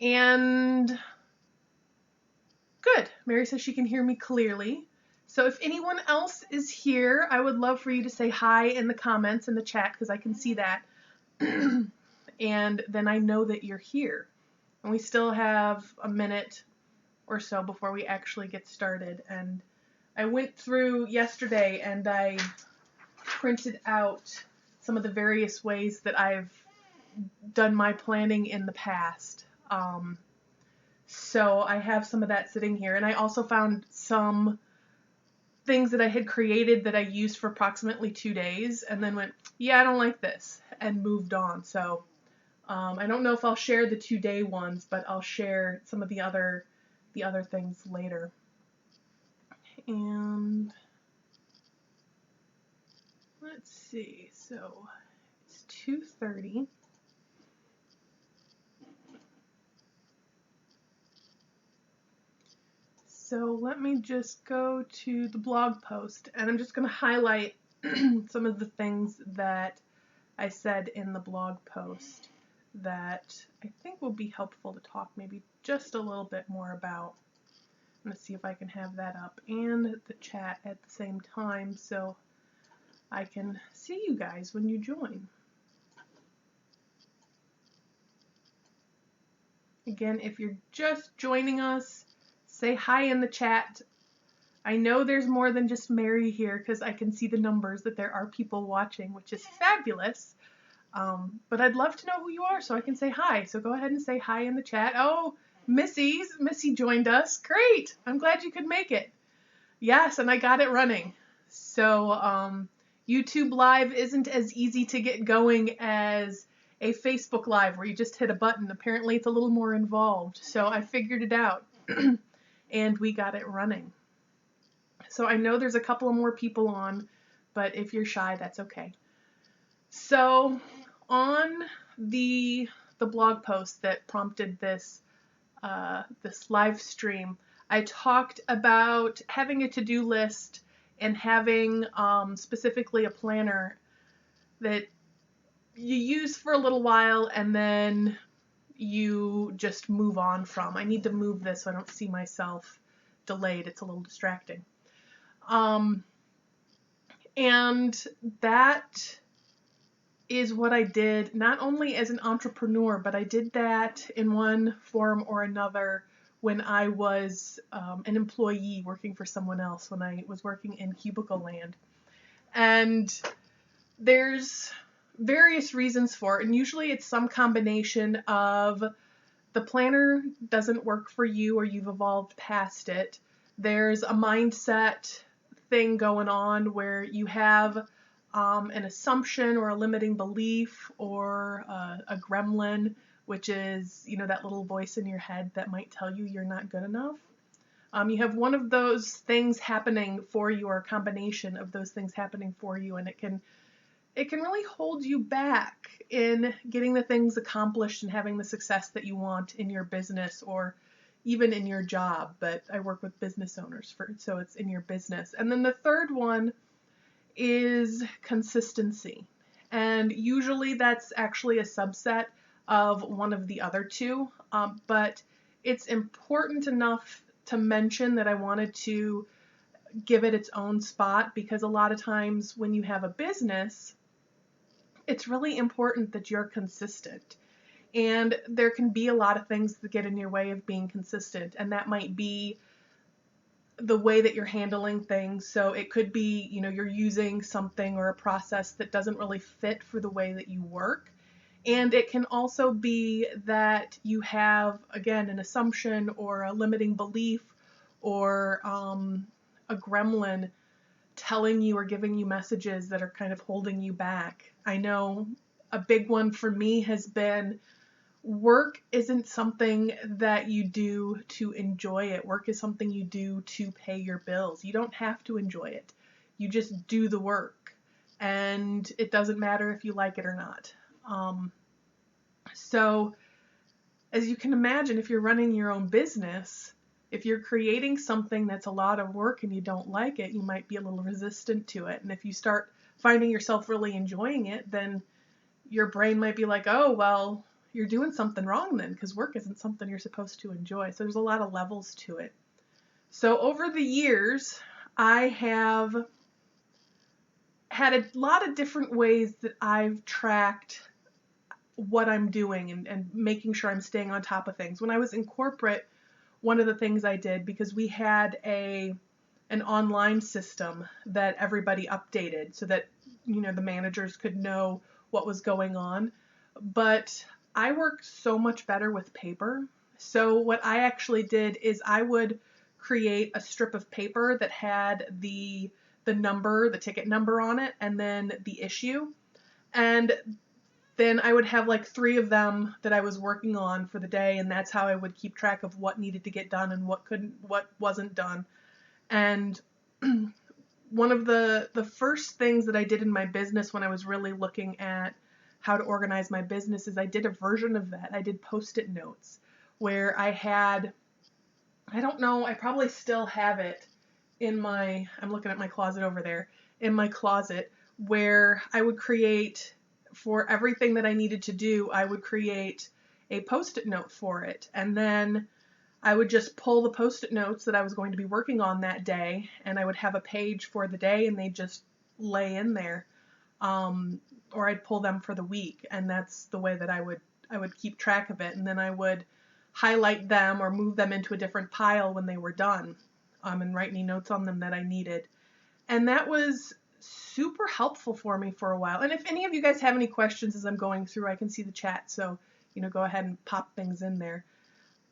And good. Mary says she can hear me clearly. So if anyone else is here, I would love for you to say hi in the comments in the chat because I can see that. And then I know that you're here. And we still have a minute or so before we actually get started. And I went through yesterday and I printed out some of the various ways that I've done my planning in the past. So I have some of that sitting here. And I also found some things that I had created that I used for approximately 2 days and then went, yeah, I don't like this, and moved on. So I don't know if I'll share the 2-day ones, but I'll share some of the other things later. And let's see, so it's 2:30. So let me just go to the blog post, and I'm just going to highlight some of the things that I said in the blog post that I think will be helpful to talk maybe just a little bit more about. I'm going to see if I can have that up and the chat at the same time so I can see you guys when you join. Again, if you're just joining us, say hi in the chat. I know there's more than just Mary here because I can see the numbers that there are people watching, which is fabulous. But I'd love to know who you are so I can say hi. So go ahead and say hi in the chat. Oh, Missy joined us. Great. I'm glad you could make it. Yes, and I got it running. So YouTube Live isn't as easy to get going as a Facebook Live where you just hit a button. Apparently it's a little more involved. So I figured it out and we got it running. So I know there's a couple of more people on, but if you're shy, that's okay. So on the blog post that prompted this this live stream, I talked about having a to-do list and having specifically a planner that you use for a little while and then you just move on from. I need to move this so I don't see myself delayed. It's a little distracting. And that is what I did not only as an entrepreneur, but I did that in one form or another when I was an employee working for someone else, when I was working in cubicle land. And there's various reasons for it, and usually it's some combination of the planner doesn't work for you or you've evolved past it. There's a mindset thing going on where you have an assumption or a limiting belief or a gremlin, which is, you know, that little voice in your head that might tell you you're not good enough. You have one of those things happening for you or a combination of those things happening for you, and it can really hold you back in getting the things accomplished and having the success that you want in your business or even in your job. But I work with business owners, so it's in your business. And then the third one is consistency. And usually that's actually a subset of one of the other two. But it's important enough to mention that I wanted to give it its own spot, because a lot of times when you have a business, it's really important that you're consistent. And there can be a lot of things that get in your way of being consistent, and that might be the way that you're handling things. So it could be, you know, you're using something or a process that doesn't really fit for the way that you work. And it can also be that you have, again, an assumption or a limiting belief or a gremlin telling you or giving you messages that are kind of holding you back. I know a big one for me has been work isn't something that you do to enjoy it. Work is something you do to pay your bills. You don't have to enjoy it. You just do the work, and it doesn't matter if you like it or not. So as you can imagine, if you're running your own business, if you're creating something that's a lot of work and you don't like it, you might be a little resistant to it. And if you start finding yourself really enjoying it, then your brain might be like, oh, well, you're doing something wrong then, because work isn't something you're supposed to enjoy. So there's a lot of levels to it. So over the years, I have had a lot of different ways that I've tracked what I'm doing and making sure I'm staying on top of things. When I was in corporate, one of the things I did, because we had an online system that everybody updated so that, the managers could know what was going on. But I work so much better with paper. So what I actually did is I would create a strip of paper that had the number, the ticket number on it, and then the issue. And then I would have like 3 of them that I was working on for the day, and that's how I would keep track of what needed to get done and what wasn't done. And one of the first things that I did in my business when I was really looking at how to organize my business is I did a version of that. I did Post-it notes where I had, I don't know, I probably still have it in I'm looking at my closet over there, in my closet, where I would create, for everything that I needed to do, I would create a Post-it note for it. And then I would just pull the Post-it notes that I was going to be working on that day, and I would have a page for the day, and they just lay in there. Or I'd pull them for the week, and that's the way that I would keep track of it. And then I would highlight them or move them into a different pile when they were done, and write any notes on them that I needed. And that was super helpful for me for a while. And if any of you guys have any questions as I'm going through, I can see the chat, so go ahead and pop things in there.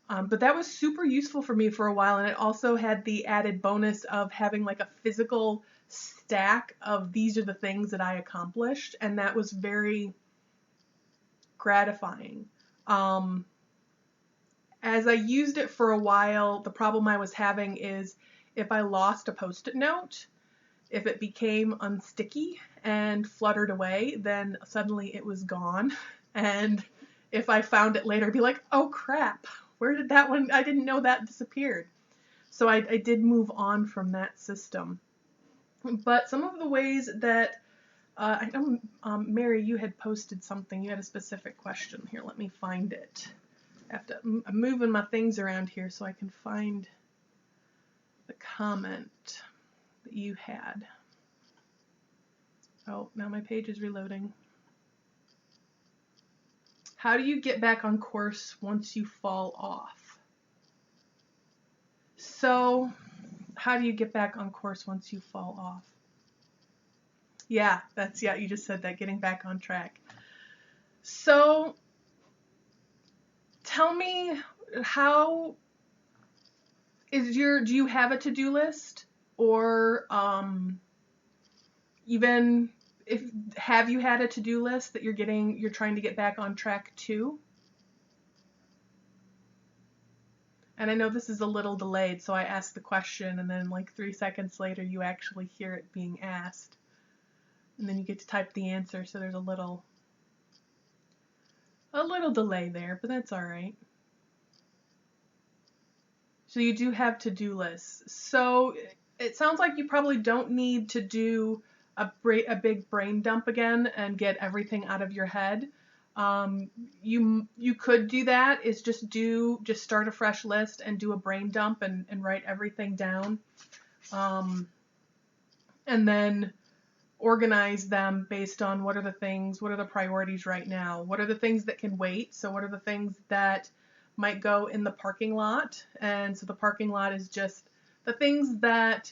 But that was super useful for me for a while, and it also had the added bonus of having like a physical stack of these are the things that I accomplished, and that was very gratifying. As I used it for a while, the problem I was having is if I lost a Post-it note, if it became unsticky and fluttered away, then suddenly it was gone. And if I found it later, I'd be like, oh crap, where did that one, I didn't know that disappeared. So I did move on from that system. But some of the ways that, I know, Mary, you had posted something, you had a specific question. Here, let me find it. I'm moving my things around here so I can find the comment that you had. Oh, now my page is reloading. How do you get back on course once you fall off? So, how do you get back on course once you fall off? Yeah, you just said that, getting back on track. So, tell me, do you have a to-do list? Or even have you had a to-do list that you're trying to get back on track to? And I know this is a little delayed, so I asked the question and then like 3 seconds later you actually hear it being asked. And then you get to type the answer, so there's a little delay there, but that's all right. So you do have to-do lists. So it sounds like you probably don't need to do a big brain dump again and get everything out of your head. You could do that, is just start a fresh list and do a brain dump and write everything down. And then organize them based on what are the priorities right now? What are the things that can wait? So what are the things that might go in the parking lot? And so the parking lot is just the things that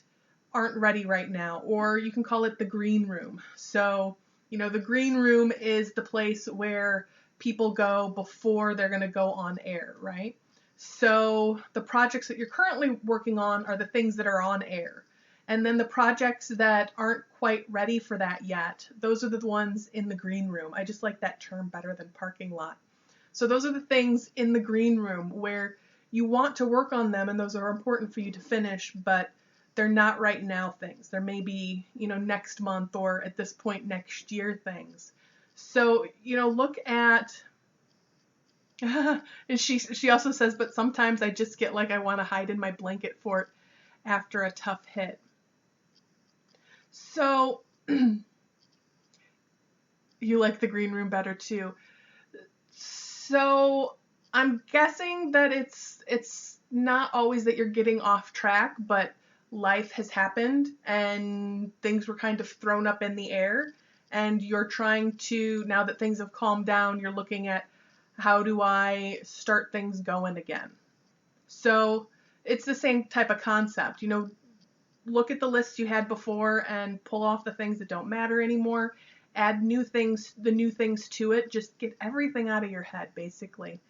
aren't ready right now, or you can call it the green room. So, the green room is the place where people go before they're going to go on air, right? So the projects that you're currently working on are the things that are on air. And then the projects that aren't quite ready for that yet, those are the ones in the green room. I just like that term better than parking lot. So those are the things in the green room where you want to work on them, and those are important for you to finish, but they're not right now things. There may be, next month or at this point next year things. So, look at, and she also says, but sometimes I just get like I want to hide in my blanket fort after a tough hit. So, you like the green room better too. So I'm guessing that it's not always that you're getting off track, but life has happened and things were kind of thrown up in the air, and you're trying to, now that things have calmed down, you're looking at how do I start things going again. So it's the same type of concept, look at the list you had before and pull off the things that don't matter anymore. Add the new things to it. Just get everything out of your head, basically.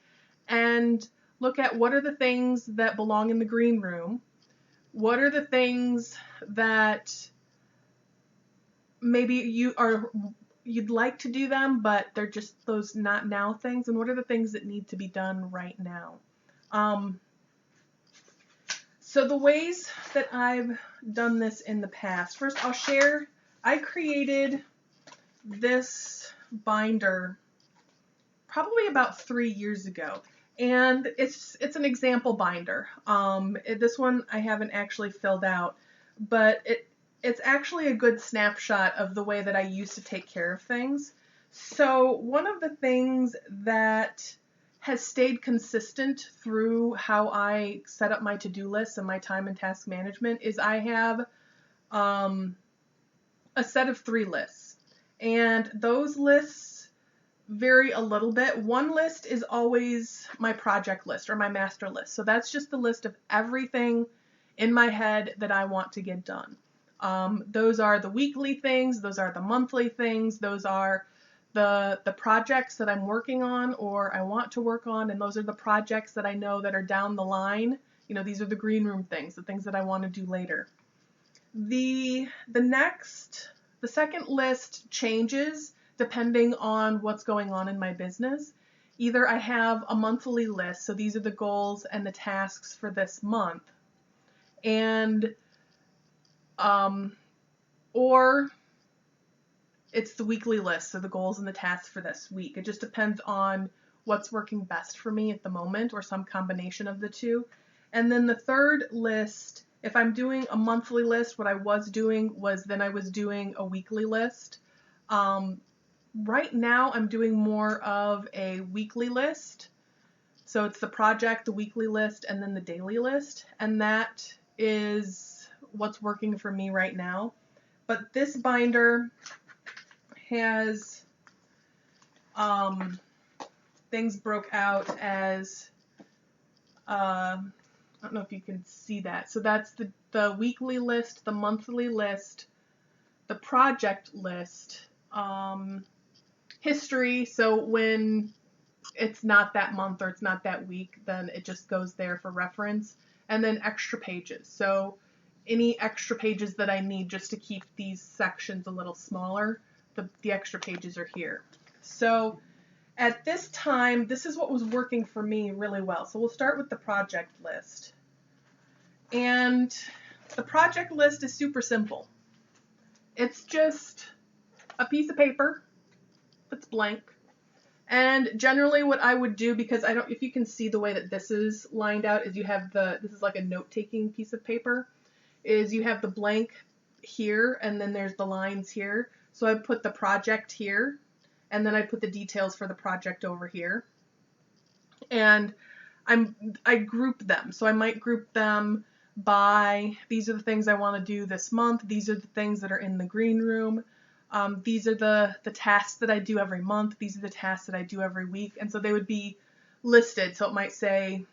And look at what are the things that belong in the green room. What are the things that maybe you'd like to do them, but they're just those not now things. And what are the things that need to be done right now? So the ways that I've done this in the past, first I'll share, I created this binder probably about 3 years ago, and it's an example binder. This one I haven't actually filled out, but it's actually a good snapshot of the way that I used to take care of things. So one of the things that has stayed consistent through how I set up my to-do lists and my time and task management is I have a set of 3 lists, and those lists vary a little bit. One list is always my project list or my master list. So that's just the list of everything in my head that I want to get done. Those are the weekly things, those are the monthly things, those are the projects that I'm working on or I want to work on, and those are the projects that I know that are down the line. These are the green room things, the things that I want to do later. The second list changes depending on what's going on in my business. Either I have a monthly list, so these are the goals and the tasks for this month, and or it's the weekly list, so the goals and the tasks for this week. It just depends on what's working best for me at the moment, or some combination of the two. And then the third list, if I'm doing a monthly list, what I was doing was then I was doing a weekly list. Right now I'm doing more of a weekly list. So it's the project, the weekly list, and then the daily list. And that is what's working for me right now. But this binder has things broke out as, I don't know if you can see that. So that's the weekly list, the monthly list, the project list, history. So when it's not that month or it's not that week, then it just goes there for reference. And then extra pages. So any extra pages that I need just to keep these sections a little smaller, the extra pages are here. So at this time, this is what was working for me really well. So we'll start with the project list. And the project list is super simple. It's just a piece of paper that's blank. And generally what I would do, because if you can see the way that this is lined out, is this is like a note-taking piece of paper, is you have the blank here, and then there's the lines here. So I put the project here, and then I put the details for the project over here. And I group them. So I might group them by, these are the things I want to do this month. These are the things that are in the green room. These are the tasks that I do every month. These are the tasks that I do every week. And so they would be listed. So it might say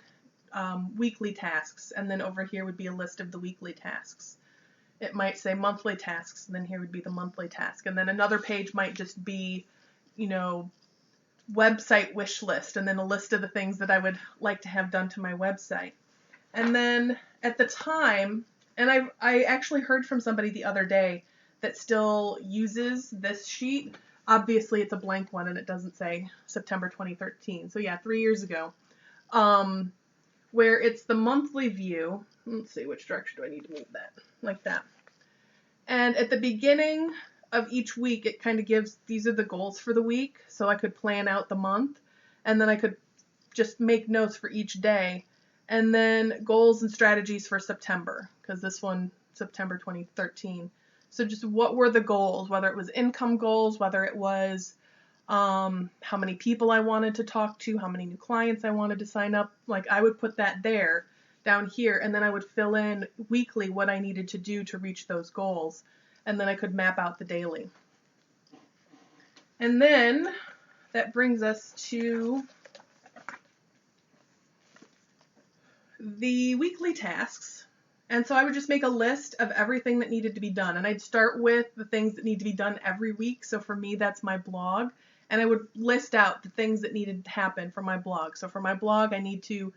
weekly tasks, and then over here would be a list of the weekly tasks. It might say monthly tasks, and then here would be the monthly task. And then another page might just be, website wish list, and then a list of the things that I would like to have done to my website. And then at the time, and I actually heard from somebody the other day that still uses this sheet. Obviously it's a blank one and it doesn't say September 2013. So yeah, 3 years ago, where it's the monthly view. Let's see, which direction do I need to move that? Like that. And at the beginning of each week, it kind of gives, these are the goals for the week. So I could plan out the month, and then I could just make notes for each day. And then goals and strategies for September, because this one, September 2013. So just what were the goals, whether it was income goals, whether it was how many people I wanted to talk to, how many new clients I wanted to sign up. Like I would put that there down here, and then I would fill in weekly what I needed to do to reach those goals, and then I could map out the daily. And then that brings us to the weekly tasks. And so I would just make a list of everything that needed to be done. And I'd start with the things that need to be done every week. So for me, that's my blog. And I would list out the things that needed to happen for my blog. So for my blog, I need to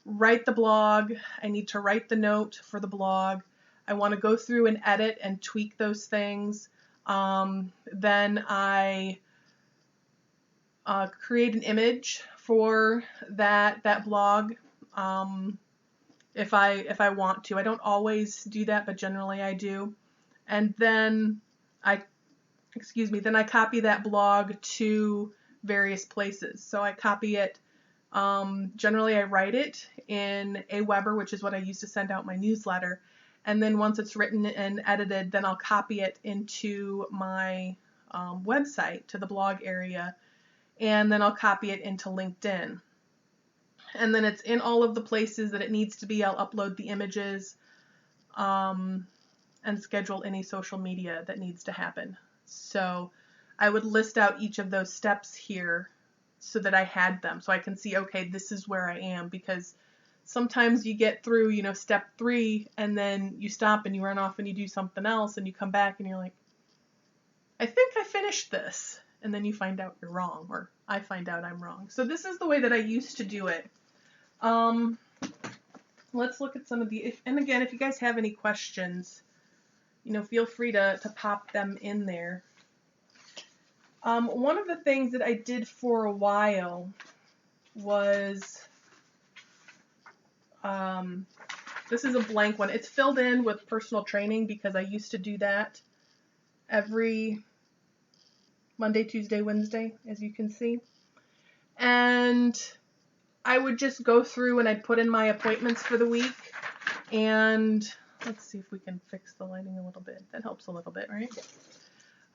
write the blog. I need to write the note for the blog. I want to go through and edit and tweak those things. Then I create an image for that blog. If I want to. I don't always do that, but generally I do. And then I copy that blog to various places. So I copy it, generally I write it in Aweber, which is what I use to send out my newsletter. And then once it's written and edited, then I'll copy it into my website, to the blog area, and then I'll copy it into LinkedIn. And then it's in all of the places that it needs to be. I'll upload the images and schedule any social media that needs to happen. So I would list out each of those steps here so that I had them, so I can see, okay, this is where I am, because sometimes you get through, step 3, and then you stop and you run off and you do something else, and you come back and you're like, I think I finished this. And then you find out you're wrong, or I find out I'm wrong. So this is the way that I used to do it. Let's look at some of the, and again, if you guys have any questions, feel free to pop them in there. One of the things that I did for a while was, this is a blank one. It's filled in with personal training because I used to do that every Monday, Tuesday, Wednesday, as you can see. And I would just go through and I'd put in my appointments for the week. And let's see if we can fix the lighting a little bit. That helps a little bit, right?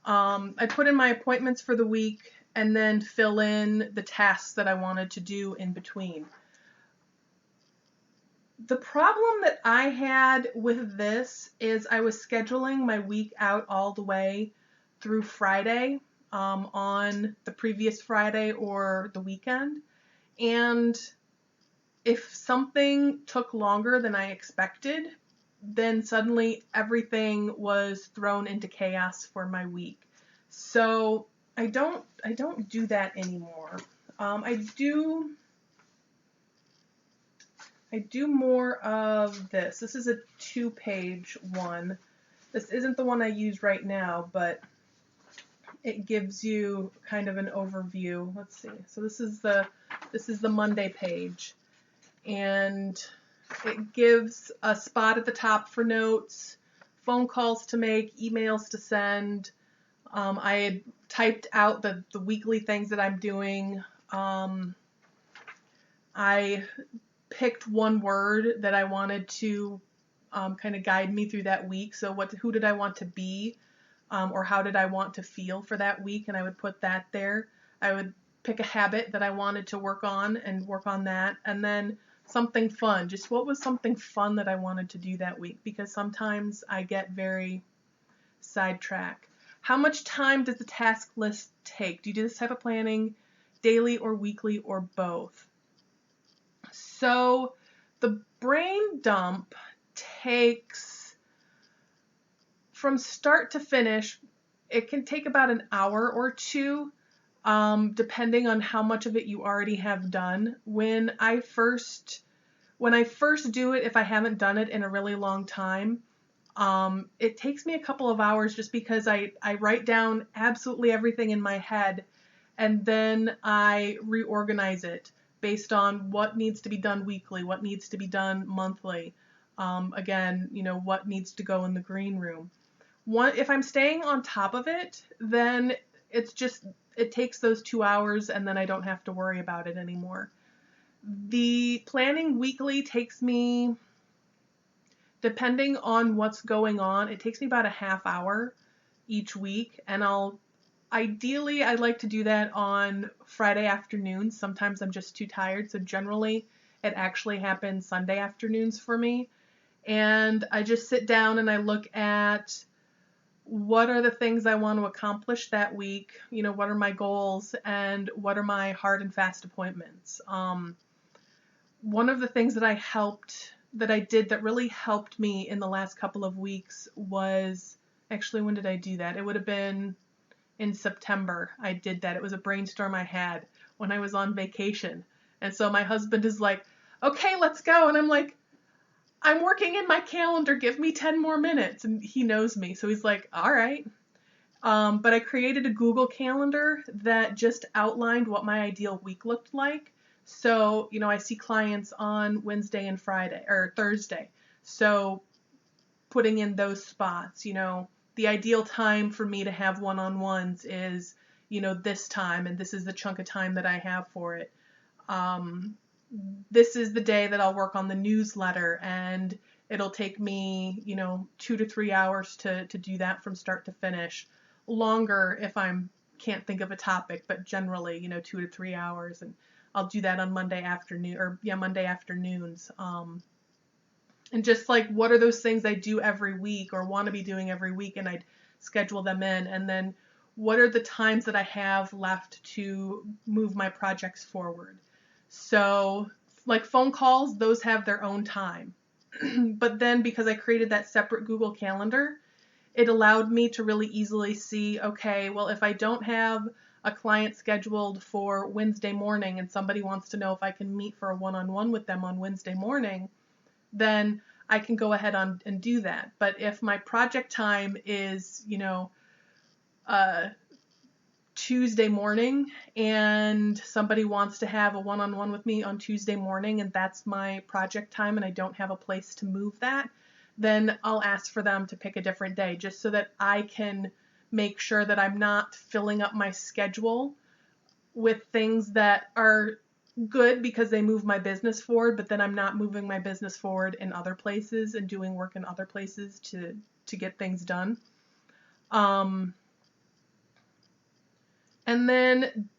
I put in my appointments for the week and then fill in the tasks that I wanted to do in between. The problem that I had with this is I was scheduling my week out all the way through Friday, on the previous Friday or the weekend. And if something took longer than I expected, then suddenly everything was thrown into chaos for my week. So I don't do that anymore. I do more of this. This is a 2-page one. This isn't the one I use right now, but it gives you kind of an overview. Let's see. So this is the Monday page, and it gives a spot at the top for notes, phone calls to make, emails to send. I had typed out the weekly things that I'm doing. I picked one word that I wanted to kind of guide me through that week. So who did I want to be, or how did I want to feel for that week? And I would put that there. I would pick a habit that I wanted to work on and work on that. And then something fun. Just what was something fun that I wanted to do that week? Because sometimes I get very sidetracked. How much time does the task list take? Do you do this type of planning daily or weekly or both? So the brain dump takes, from start to finish, it can take about an hour or two, depending on how much of it you already have done. When I first do it, if I haven't done it in a really long time, it takes me a couple of hours just because I write down absolutely everything in my head, and then I reorganize it based on what needs to be done weekly, what needs to be done monthly, again, what needs to go in the green room. If I'm staying on top of it, then it takes those 2 hours, and then I don't have to worry about it anymore. The planning weekly takes me, depending on what's going on, it takes me about a half hour each week, and I'll Ideally, I like to do that on Friday afternoons. Sometimes I'm just too tired, so generally it actually happens Sunday afternoons for me. And I just sit down and I look at what are the things I want to accomplish that week, what are my goals and what are my hard and fast appointments. One of the things that I did that really helped me in the last couple of weeks was, actually, when did I do that? It would have been in September. I did that. It was a brainstorm I had when I was on vacation. And so my husband is like, okay, let's go. And I'm like, I'm working in my calendar. Give me 10 more minutes. And he knows me. So he's like, all right. But I created a Google Calendar that just outlined what my ideal week looked like. So, I see clients on Wednesday and Friday or Thursday. So putting in those spots, the ideal time for me to have one-on-ones is, this time, and this is the chunk of time that I have for it. This is the day that I'll work on the newsletter, and it'll take me, 2 to 3 hours to do that from start to finish. Longer if I can't think of a topic, but generally, 2 to 3 hours, and I'll do that on Monday afternoons. And just like, what are those things I do every week or want to be doing every week, and I'd schedule them in. And then what are the times that I have left to move my projects forward? So like phone calls, those have their own time. But then because I created that separate Google Calendar, it allowed me to really easily see, okay, well, if I don't have a client scheduled for Wednesday morning and somebody wants to know if I can meet for a one-on-one with them on Wednesday morning, then I can go ahead and do that. But if my project time is, Tuesday morning and somebody wants to have a one-on-one with me on Tuesday morning and that's my project time and I don't have a place to move that, then I'll ask for them to pick a different day just so that I can make sure that I'm not filling up my schedule with things that are good because they move my business forward, but then I'm not moving my business forward in other places and doing work in other places to get things done. And then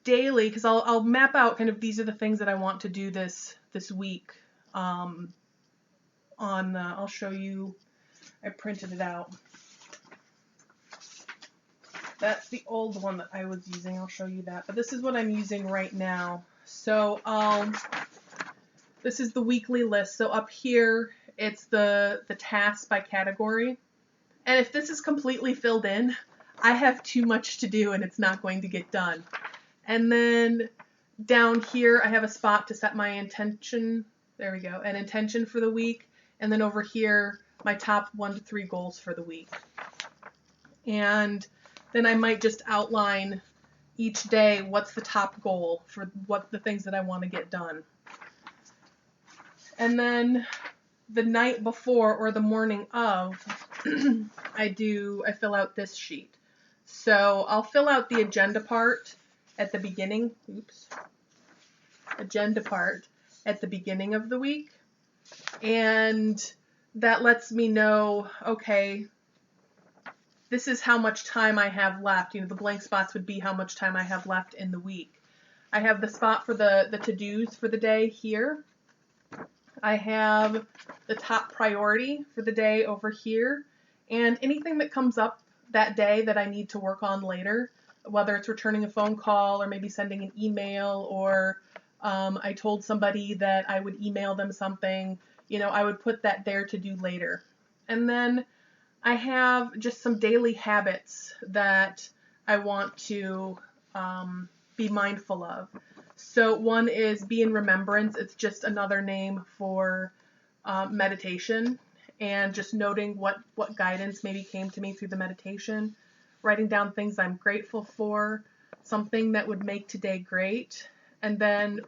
daily, because I'll map out kind of these are the things that I want to do this week. I'll show you, I printed it out. That's the old one that I was using. I'll show you that. But this is what I'm using right now. So this is the weekly list. So up here, it's the tasks by category. And if this is completely filled in, I have too much to do and it's not going to get done. And then down here, I have a spot to set my intention. There we go. An intention for the week. And then over here, my top 1 to 3 goals for the week. And then I might just outline each day what's the top goal for what the things that I want to get done. And then the night before or the morning of, I fill out this sheet. So I'll fill out the agenda part at the beginning. Agenda part at the beginning of the week. And that lets me know, okay, this is how much time I have left. The blank spots would be how much time I have left in the week. I have the spot for the to-dos for the day here. I have the top priority for the day over here. And anything that comes up that day that I need to work on later, whether it's returning a phone call or maybe sending an email or I told somebody that I would email them something, I would put that there to do later. And then I have just some daily habits that I want to be mindful of. So one is be in remembrance. It's just another name for meditation and just noting what guidance maybe came to me through the meditation, writing down things I'm grateful for, something that would make today great, and then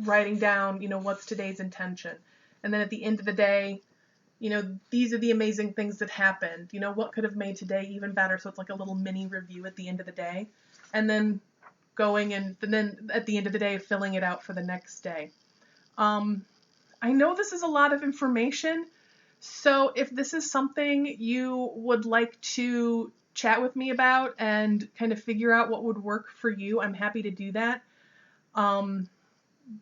writing down, what's today's intention. And then at the end of the day, these are the amazing things that happened. What could have made today even better? So it's like a little mini review at the end of the day. And then going and then at the end of the day, filling it out for the next day. I know this is a lot of information. So if this is something you would like to chat with me about and kind of figure out what would work for you, I'm happy to do that.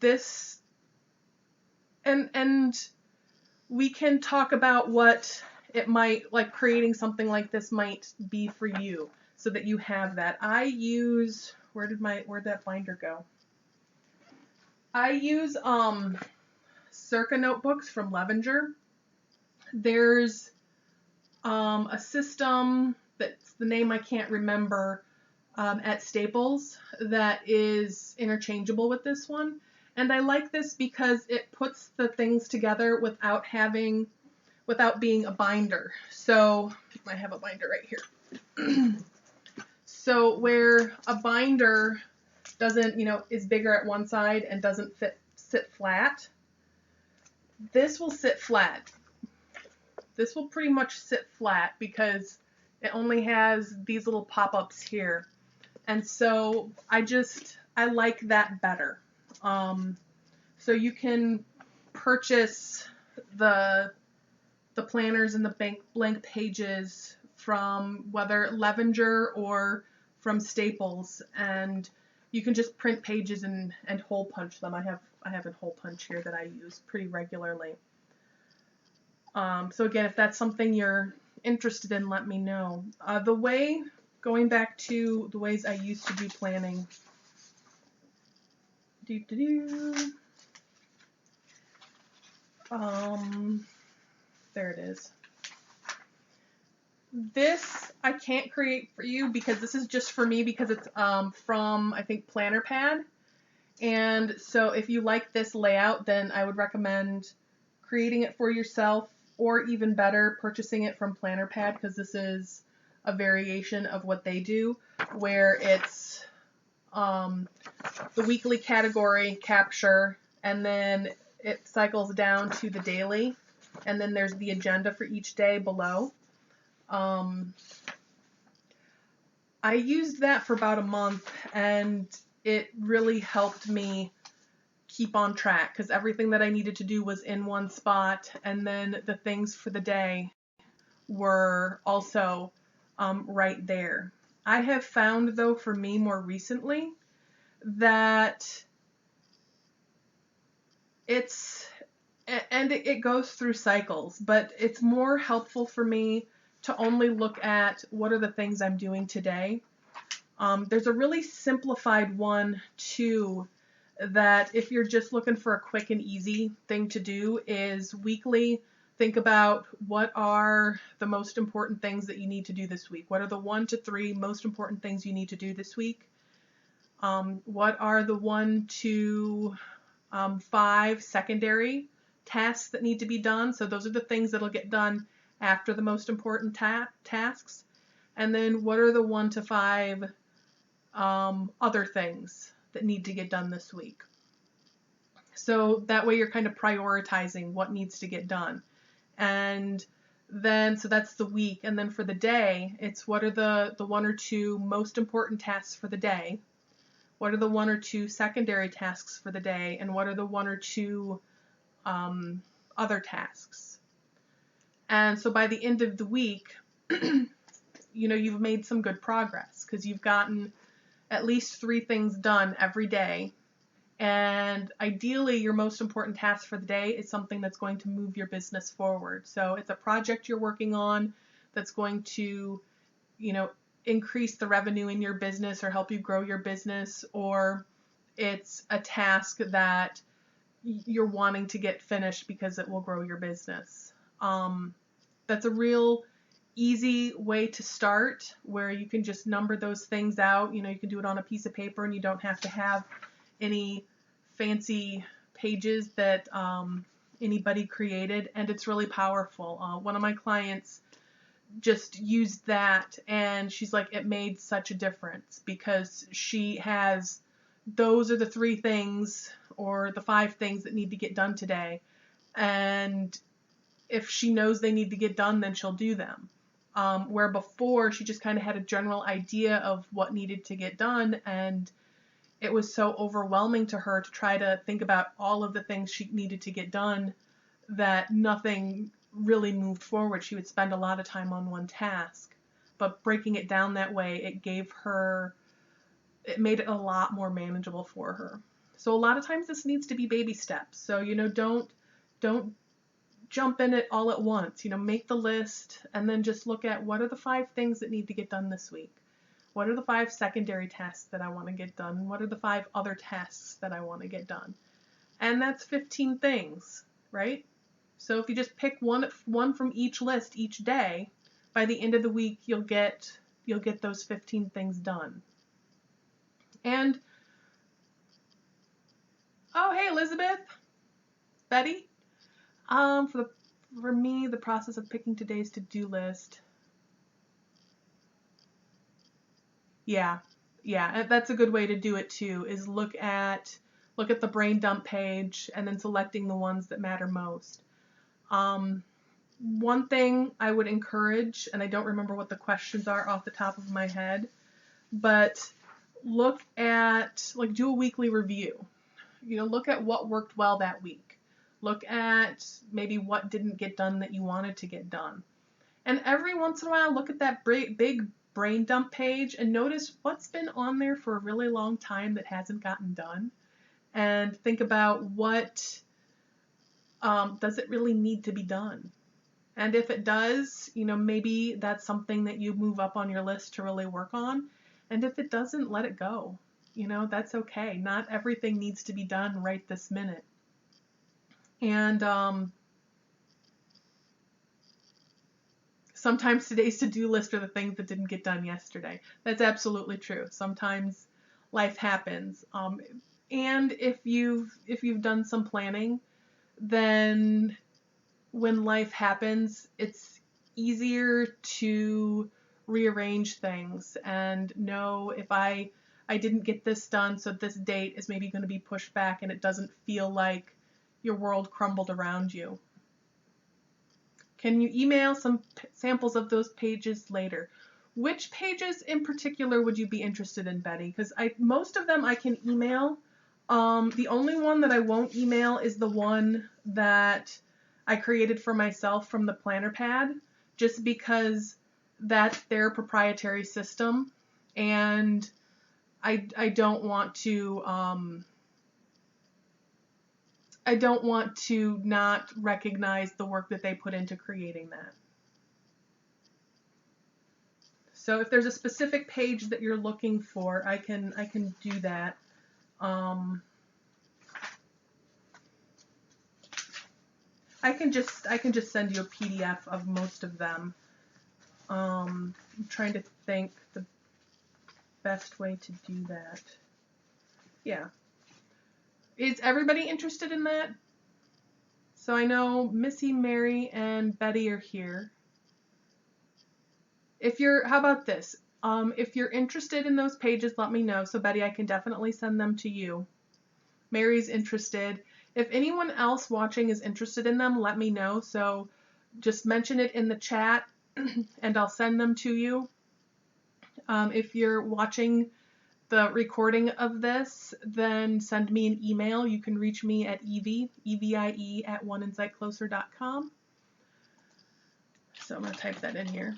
This and we can talk about what it might, like creating something like this might be for you, so that you have that. I use, where'd that binder go? I use Circa notebooks from Levenger. There's a system that's the name I can't remember at Staples that is interchangeable with this one. And I like this because it puts the things together without being a binder. So I have a binder right here. So where a binder doesn't, is bigger at one side and doesn't sit flat, this will sit flat. This will pretty much sit flat because it only has these little pop-ups here. And so I like that better. So you can purchase the planners and the blank pages from whether Levenger or from Staples, and you can just print pages and hole punch them. I have a hole punch here that I use pretty regularly. So again, if that's something you're interested in, let me know. Going back to the ways I used to do planning. There it is. This I can't create for you because this is just for me, because it's from, I think, Planner Pad. And so if you like this layout, then I would recommend creating it for yourself, or even better, purchasing it from Planner Pad, because this is a variation of what they do, where it's the weekly category capture, and then it cycles down to the daily, and then there's the agenda for each day below. I used that for about a month, and it really helped me keep on track, because everything that I needed to do was in one spot, and then the things for the day were also right there. I have found, though, for me more recently, that it goes through cycles, but it's more helpful for me to only look at what are the things I'm doing today. There's a really simplified one too, that if you're just looking for a quick and easy thing to do, is weekly think about what are the most important things that you need to do this week. What are the 1 to 3 most important things you need to do this week? What are the 1 to 5 secondary tasks that need to be done? So those are the things that'll get done after the most important tasks. And then what are the 1 to 5 other things that need to get done this week? So that way you're kind of prioritizing what needs to get done. And then, so that's the week. And then for the day, it's what are the 1 or 2 most important tasks for the day? What are the 1 or 2 secondary tasks for the day? And what are the 1 or 2 other tasks? And so by the end of the week, you've made some good progress, because you've gotten at least 3 things done every day. And ideally, your most important task for the day is something that's going to move your business forward. So it's a project you're working on that's going to, increase the revenue in your business or help you grow your business, or it's a task that you're wanting to get finished because it will grow your business. That's a real easy way to start, where you can just number those things out. You can do it on a piece of paper, and you don't have to have any fancy pages that anybody created, and it's really powerful. One of my clients just used that, and she's like, it made such a difference, because she has, those are the 3 things or the 5 things that need to get done today, and if she knows they need to get done, then she'll do them. Where before she just kind of had a general idea of what needed to get done, and it was so overwhelming to her to try to think about all of the things she needed to get done that nothing really moved forward. She would spend a lot of time on one task. but breaking it down that way, it made it a lot more manageable for her. So a lot of times this needs to be baby steps. So, don't jump in it all at once. Make the list and then just look at what are the 5 things that need to get done this week. What are the 5 secondary tasks that I want to get done? What are the 5 other tasks that I want to get done? And that's 15 things, right? So if you just pick one from each list each day, by the end of the week you'll get those 15 things done. And oh, hey Elizabeth, Betty. For me, the process of picking today's to-do list. Yeah, that's a good way to do it too, is look at the brain dump page and then selecting the ones that matter most. One thing I would encourage, and I don't remember what the questions are off the top of my head, but look at, do a weekly review. Look at what worked well that week. Look at maybe what didn't get done that you wanted to get done. And every once in a while, look at that big brain dump page and notice what's been on there for a really long time that hasn't gotten done. And think about what does it really need to be done. And if it does, maybe that's something that you move up on your list to really work on. And if it doesn't, let it go. That's okay. Not everything needs to be done right this minute. And sometimes today's to-do list are the things that didn't get done yesterday. That's absolutely true. Sometimes life happens. And if you've done some planning, then when life happens, it's easier to rearrange things and know if I didn't get this done, so this date is maybe going to be pushed back, and it doesn't feel like your world crumbled around you. Can you email some samples of those pages later? Which pages in particular would you be interested in, Betty? Because most of them I can email. The only one that I won't email is the one that I created for myself from the planner pad, just because that's their proprietary system, and I don't want to not recognize the work that they put into creating that. So if there's a specific page that you're looking for, I can do that. I can just send you a PDF of most of them. I'm trying to think the best way to do that. Yeah. Is everybody interested in that? So I know Missy, Mary, and Betty are here. How about this? If you're interested in those pages, let me know. So Betty, I can definitely send them to you. Mary's interested. If anyone else watching is interested in them, let me know. So just mention it in the chat and I'll send them to you. If you're watching the recording of this, then send me an email. You can reach me at Evie, EVIE at oneinsightcloser.com. So I'm going to type that in here.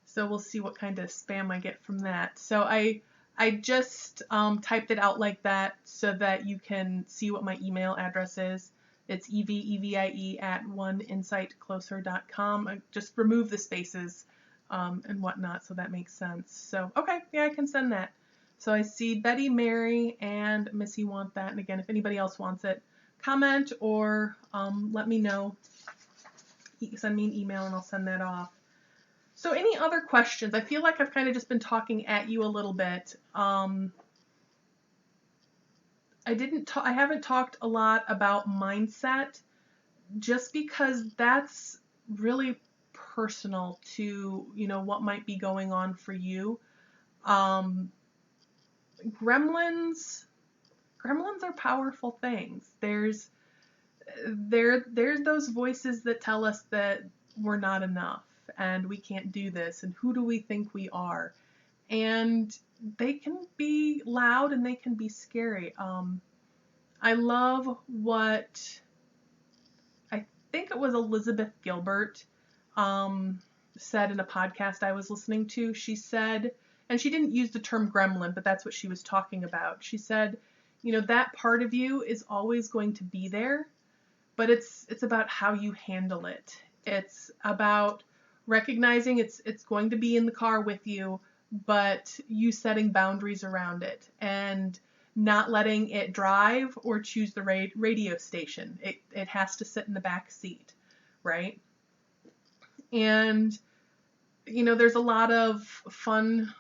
So we'll see what kind of spam I get from that. So I just typed it out like that so that you can see what my email address is. It's EVIE at oneinsightcloser.com. I just remove the spaces and whatnot, so that makes sense. So, okay, yeah, I can send that. So I see Betty, Mary, and Missy want that. And again, if anybody else wants it, comment or let me know. Send me an email and I'll send that off. So any other questions? I feel like I've kind of just been talking at you a little bit. I haven't talked a lot about mindset just because that's really personal to, what might be going on for you. Gremlins are powerful things. There's those voices that tell us that we're not enough and we can't do this and who do we think we are, and they can be loud and they can be scary. I love what I think it was Elizabeth Gilbert said in a podcast I was listening to. She said, and she didn't use the term gremlin, but that's what she was talking about. She said, that part of you is always going to be there, but it's about how you handle it. It's about recognizing it's going to be in the car with you, but you setting boundaries around it and not letting it drive or choose the radio station. It has to sit in the back seat, right? And there's a lot of fun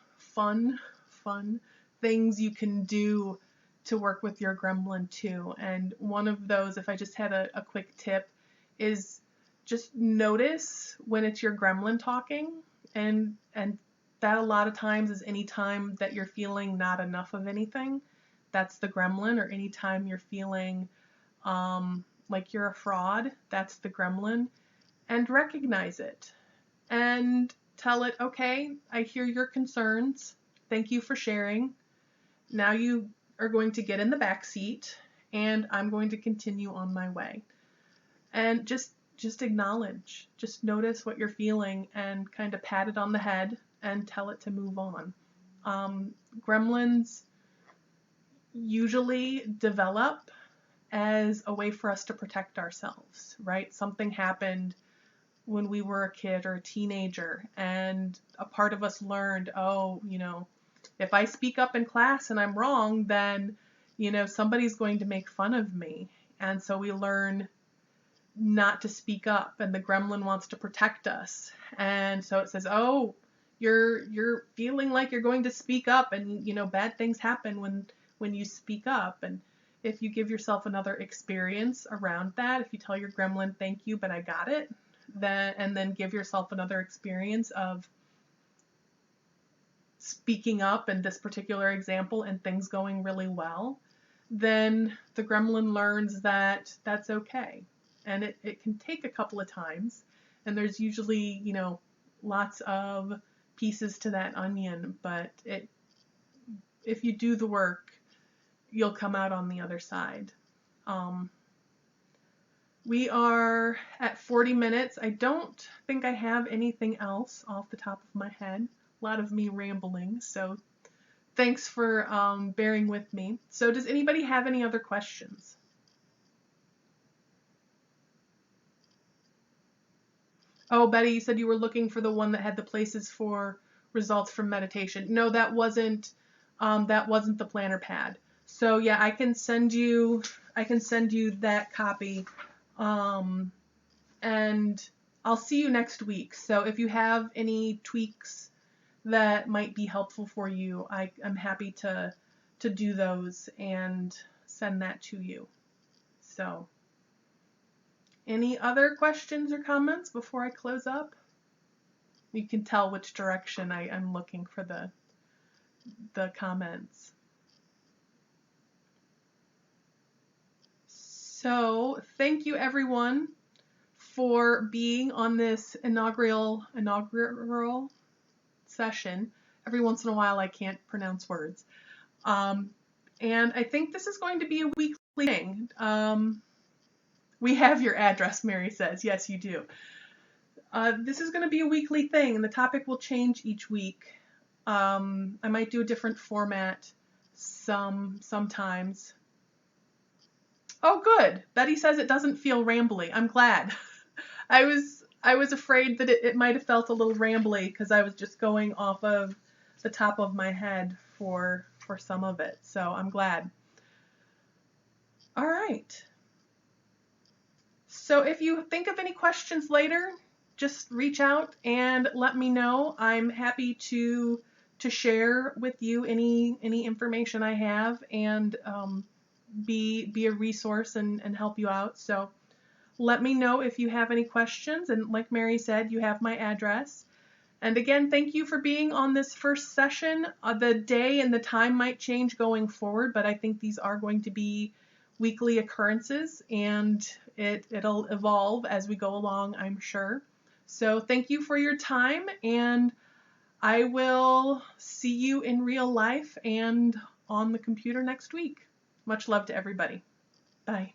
things you can do to work with your gremlin too. And one of those, if I just had a quick tip, is just notice when it's your gremlin talking, and that a lot of times is any time that you're feeling not enough of anything, that's the gremlin. Or any time you're feeling like you're a fraud, that's the gremlin. And recognize it and tell it, okay, I hear your concerns. Thank you for sharing. Now you are going to get in the back seat and I'm going to continue on my way. And just acknowledge, just notice what you're feeling and kind of pat it on the head and tell it to move on. Gremlins usually develop as a way for us to protect ourselves, right? Something happened when we were a kid or a teenager, and a part of us learned, if I speak up in class and I'm wrong, then, somebody's going to make fun of me. And so we learn not to speak up, and the gremlin wants to protect us. And so it says, oh, you're feeling like you're going to speak up, and, bad things happen when you speak up. And if you give yourself another experience around that, if you tell your gremlin, thank you, but I got it, and then give yourself another experience of speaking up in this particular example and things going really well, then the gremlin learns that that's okay. And it can take a couple of times, and there's usually, lots of pieces to that onion, but if you do the work, you'll come out on the other side. We are at 40 minutes. I don't think I have anything else off the top of my head. A lot of me rambling, so thanks for bearing with me. So does anybody have any other questions? Oh, Betty, you said you were looking for the one that had the places for results from meditation. No, that wasn't the planner pad. So yeah, I can send you that copy. And I'll see you next week. So if you have any tweaks that might be helpful for you, I'm happy to do those and send that to you. So any other questions or comments before I close up? You can tell which direction I'm looking for the comments. So thank you everyone for being on this inaugural session. Every once in a while I can't pronounce words. And I think this is going to be a weekly thing. We have your address, Mary says. Yes, you do. This is going to be a weekly thing, and the topic will change each week. I might do a different format sometimes. Oh, good. Betty says it doesn't feel rambly. I'm glad. I was afraid that it might have felt a little rambly because I was just going off of the top of my head for some of it. So I'm glad. All right. So if you think of any questions later, just reach out and let me know. I'm happy to share with you any information I have and be a resource and help you out. So let me know if you have any questions. And like Mary said, you have my address. And again, thank you for being on this first session. The day and the time might change going forward, but I think these are going to be weekly occurrences, and it'll evolve as we go along, I'm sure. So thank you for your time, and I will see you in real life and on the computer next week. Much love to everybody. Bye.